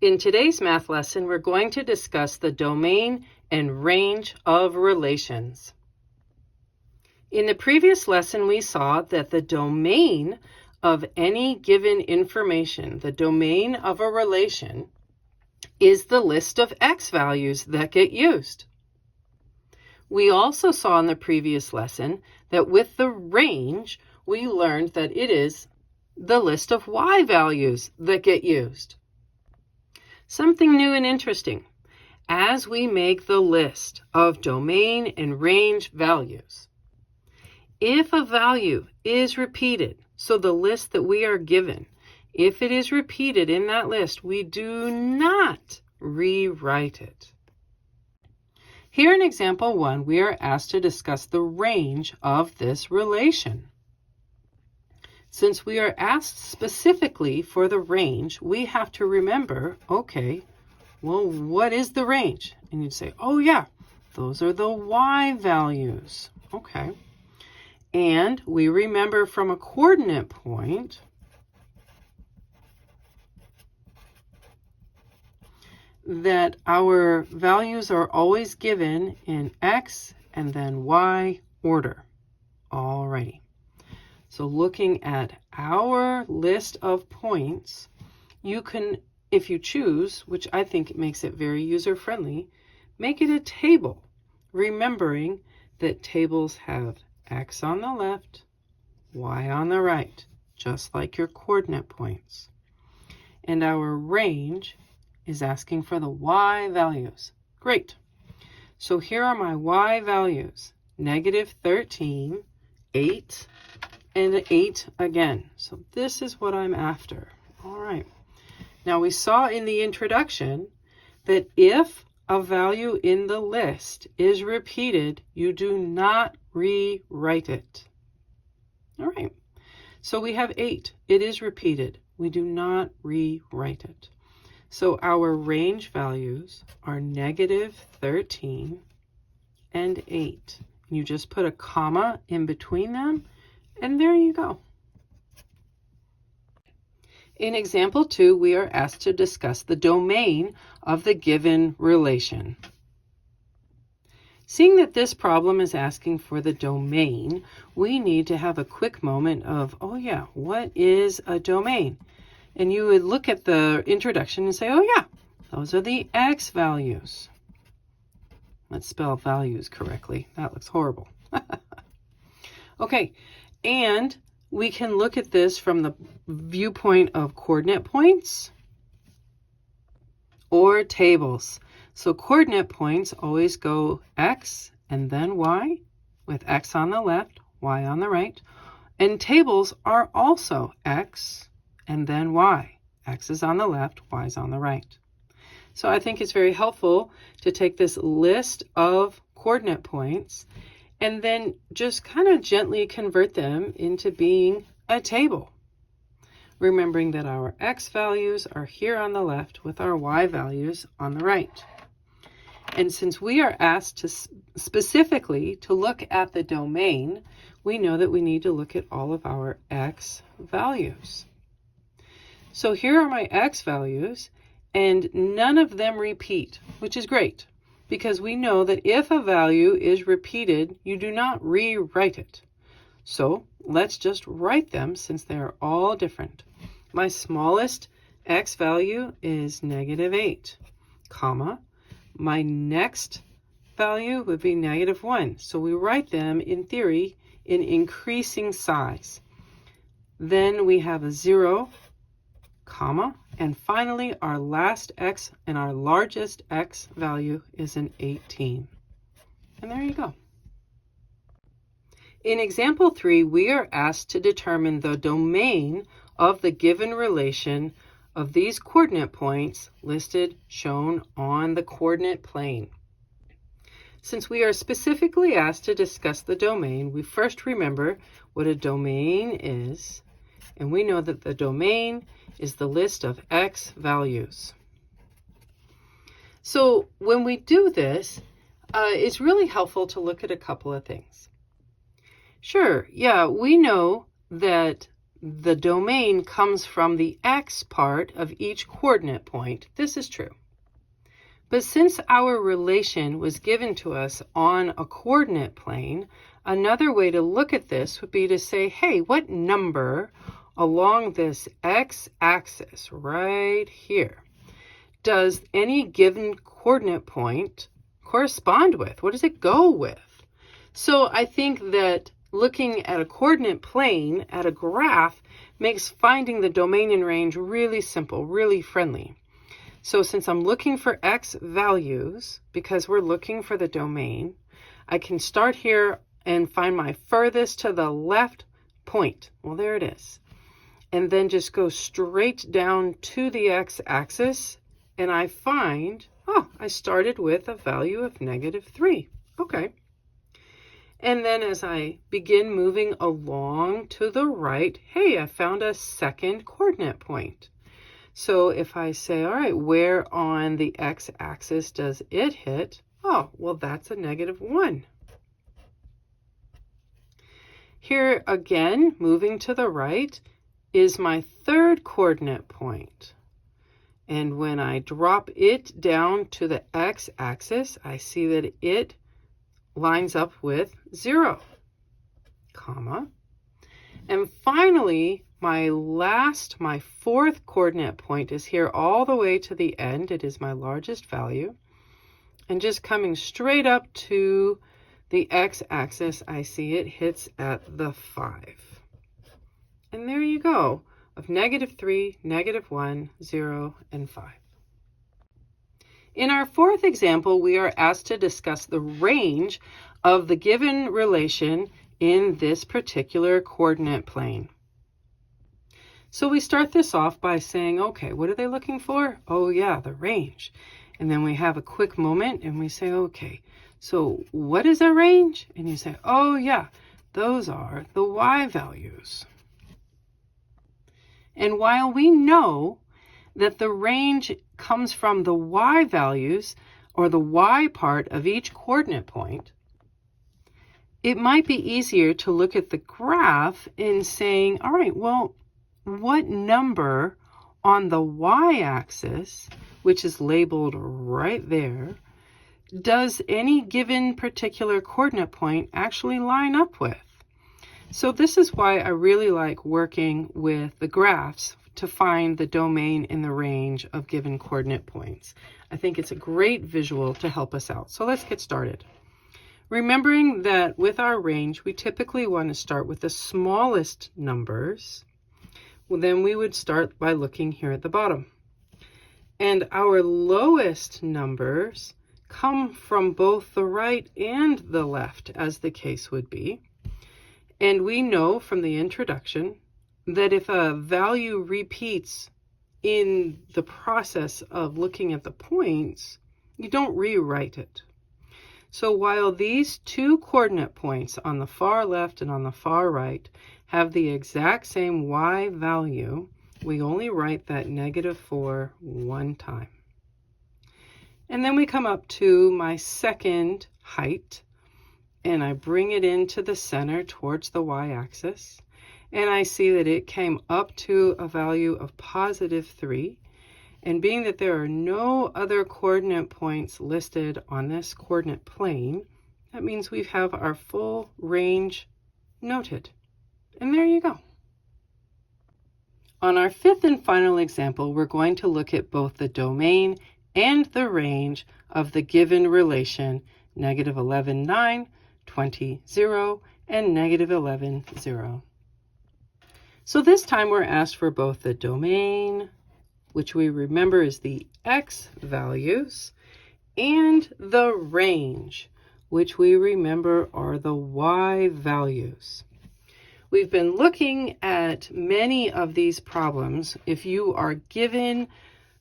In today's math lesson, we're going to discuss the domain and range of relations. In the previous lesson, we saw that the domain of any given information, the domain of a relation, is the list of x values that get used. We also saw in the previous lesson that with the range, we learned that it is the list of y values that get used. Something new and interesting. As we make the list of domain and range values, if a value is repeated, so the list that we are given, if it is repeated in that list, we do not rewrite it. Here in example 1, we are asked to discuss the range of this relation. Since we are asked specifically for the range, we have to remember, okay, well, what is the range? And you'd say, oh yeah, those are the y values. Okay. And we remember from a coordinate point that our values are always given in x and then y order. Alrighty. So looking at our list of points, you can, if you choose, which I think makes it very user-friendly, make it a table, remembering that tables have x on the left, y on the right, just like your coordinate points. And our range is asking for the y values. Great. So here are my y values, -13, 8, and 8 again. So this is what I'm after. All right. Now we saw in the introduction that if a value in the list is repeated, you do not rewrite it. All right. So we have 8. It is repeated. We do not rewrite it. So our range values are -13 and 8. You just put a comma in between them, and there you go. In example 2, we are asked to discuss the domain of the given relation. Seeing that this problem is asking for the domain, we need to have a quick moment of, oh yeah, what is a domain? And you would look at the introduction and say, oh yeah, those are the x values. Let's spell values correctly. That looks horrible. Okay, and we can look at this from the viewpoint of coordinate points or tables. So coordinate points always go x and then y, with x on the left, y on the right. And tables are also x and then y. X is on the left, y is on the right. So I think it's very helpful to take this list of coordinate points and then just kind of gently convert them into being a table. Remembering that our x values are here on the left with our y values on the right. And since we are asked to specifically to look at the domain, we know that we need to look at all of our x values. So here are my x values, and none of them repeat, which is great, because we know that if a value is repeated, you do not rewrite it. So let's just write them since they are all different. My smallest x value is -8, comma. My next value would be -1. So we write them in theory in increasing size. Then we have a 0, comma, and finally our last x and our largest x value is an 18. And there you go. In example 3, we are asked to determine the domain of the given relation of these coordinate points listed shown on the coordinate plane. Since we are specifically asked to discuss the domain, we first remember what a domain is, and we know that the domain is the list of x values. So when we do this, it's really helpful to look at a couple of things. Sure, yeah, we know that the domain comes from the x part of each coordinate point. This is true. But since our relation was given to us on a coordinate plane, another way to look at this would be to say, hey, what number along this x-axis right here does any given coordinate point correspond with? What does it go with? So I think that looking at a coordinate plane, at a graph, makes finding the domain and range really simple, really friendly. So since I'm looking for x values, because we're looking for the domain, I can start here and find my furthest to the left point. Well, there it is. And then just go straight down to the x-axis, and I find, oh, I started with a value of -3. Okay. And then as I begin moving along to the right, hey, I found a second coordinate point. So if I say, all right, where on the x-axis does it hit? Oh, well, that's a -1. Here again, moving to the right, is my third coordinate point. And when I drop it down to the x-axis, I see that it lines up with 0, comma. And finally, my fourth coordinate point is here all the way to the end. It is my largest value. And just coming straight up to the x-axis, I see it hits at the 5. And there you go, of -3, -1, 0, and 5. In our fourth example, we are asked to discuss the range of the given relation in this particular coordinate plane. So we start this off by saying, okay, what are they looking for? Oh yeah, the range. And then we have a quick moment and we say, okay, so what is a range? And you say, oh yeah, those are the y values. And while we know that the range comes from the y values, or the y part of each coordinate point, it might be easier to look at the graph in saying, all right, well, what number on the y-axis, which is labeled right there, does any given particular coordinate point actually line up with? So this is why I really like working with the graphs to find the domain in the range of given coordinate points. I think it's a great visual to help us out. So let's get started. Remembering that with our range, we typically want to start with the smallest numbers. Well, then we would start by looking here at the bottom. And our lowest numbers come from both the right and the left, as the case would be. And we know from the introduction that if a value repeats in the process of looking at the points, you don't rewrite it. So while these two coordinate points on the far left and on the far right have the exact same y value, we only write that -4 one time. And then we come up to my second height, and I bring it into the center towards the y-axis. And I see that it came up to a value of +3. And being that there are no other coordinate points listed on this coordinate plane, that means we have our full range noted. And there you go. On our fifth and final example, we're going to look at both the domain and the range of the given relation -11, 9, 20, 0, and -11, 0. So this time we're asked for both the domain, which we remember is the x values, and the range, which we remember are the y values. We've been looking at many of these problems. If you are given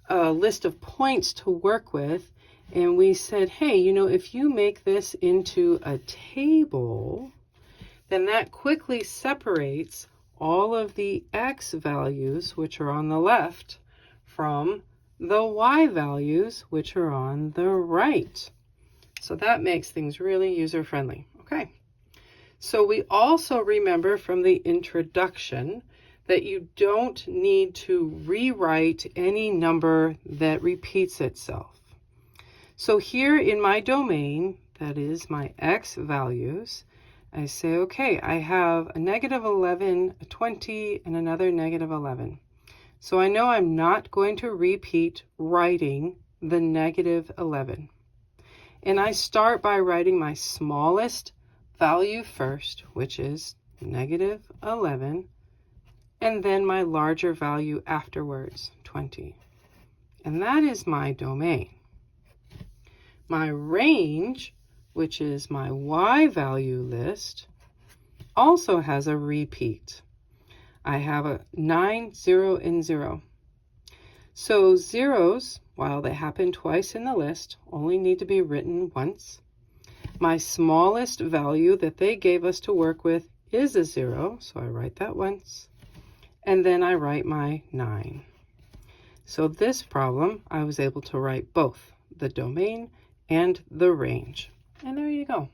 a list of points to work with, and we said, hey, you know, if you make this into a table, then that quickly separates all of the x values, which are on the left, from the y values, which are on the right. So that makes things really user-friendly. Okay. So we also remember from the introduction that you don't need to rewrite any number that repeats itself. So here in my domain, that is my x values, I say, okay, I have a -11, a 20, and another -11. So I know I'm not going to repeat writing the -11. And I start by writing my smallest value first, which is -11, and then my larger value afterwards, 20. And that is my domain. My range, which is my y value list, also has a repeat. I have a 9, 0, and 0. So zeros, while they happen twice in the list, only need to be written once. My smallest value that they gave us to work with is a 0, so I write that once. And then I write my 9. So this problem, I was able to write both the domain and the range. And there you go.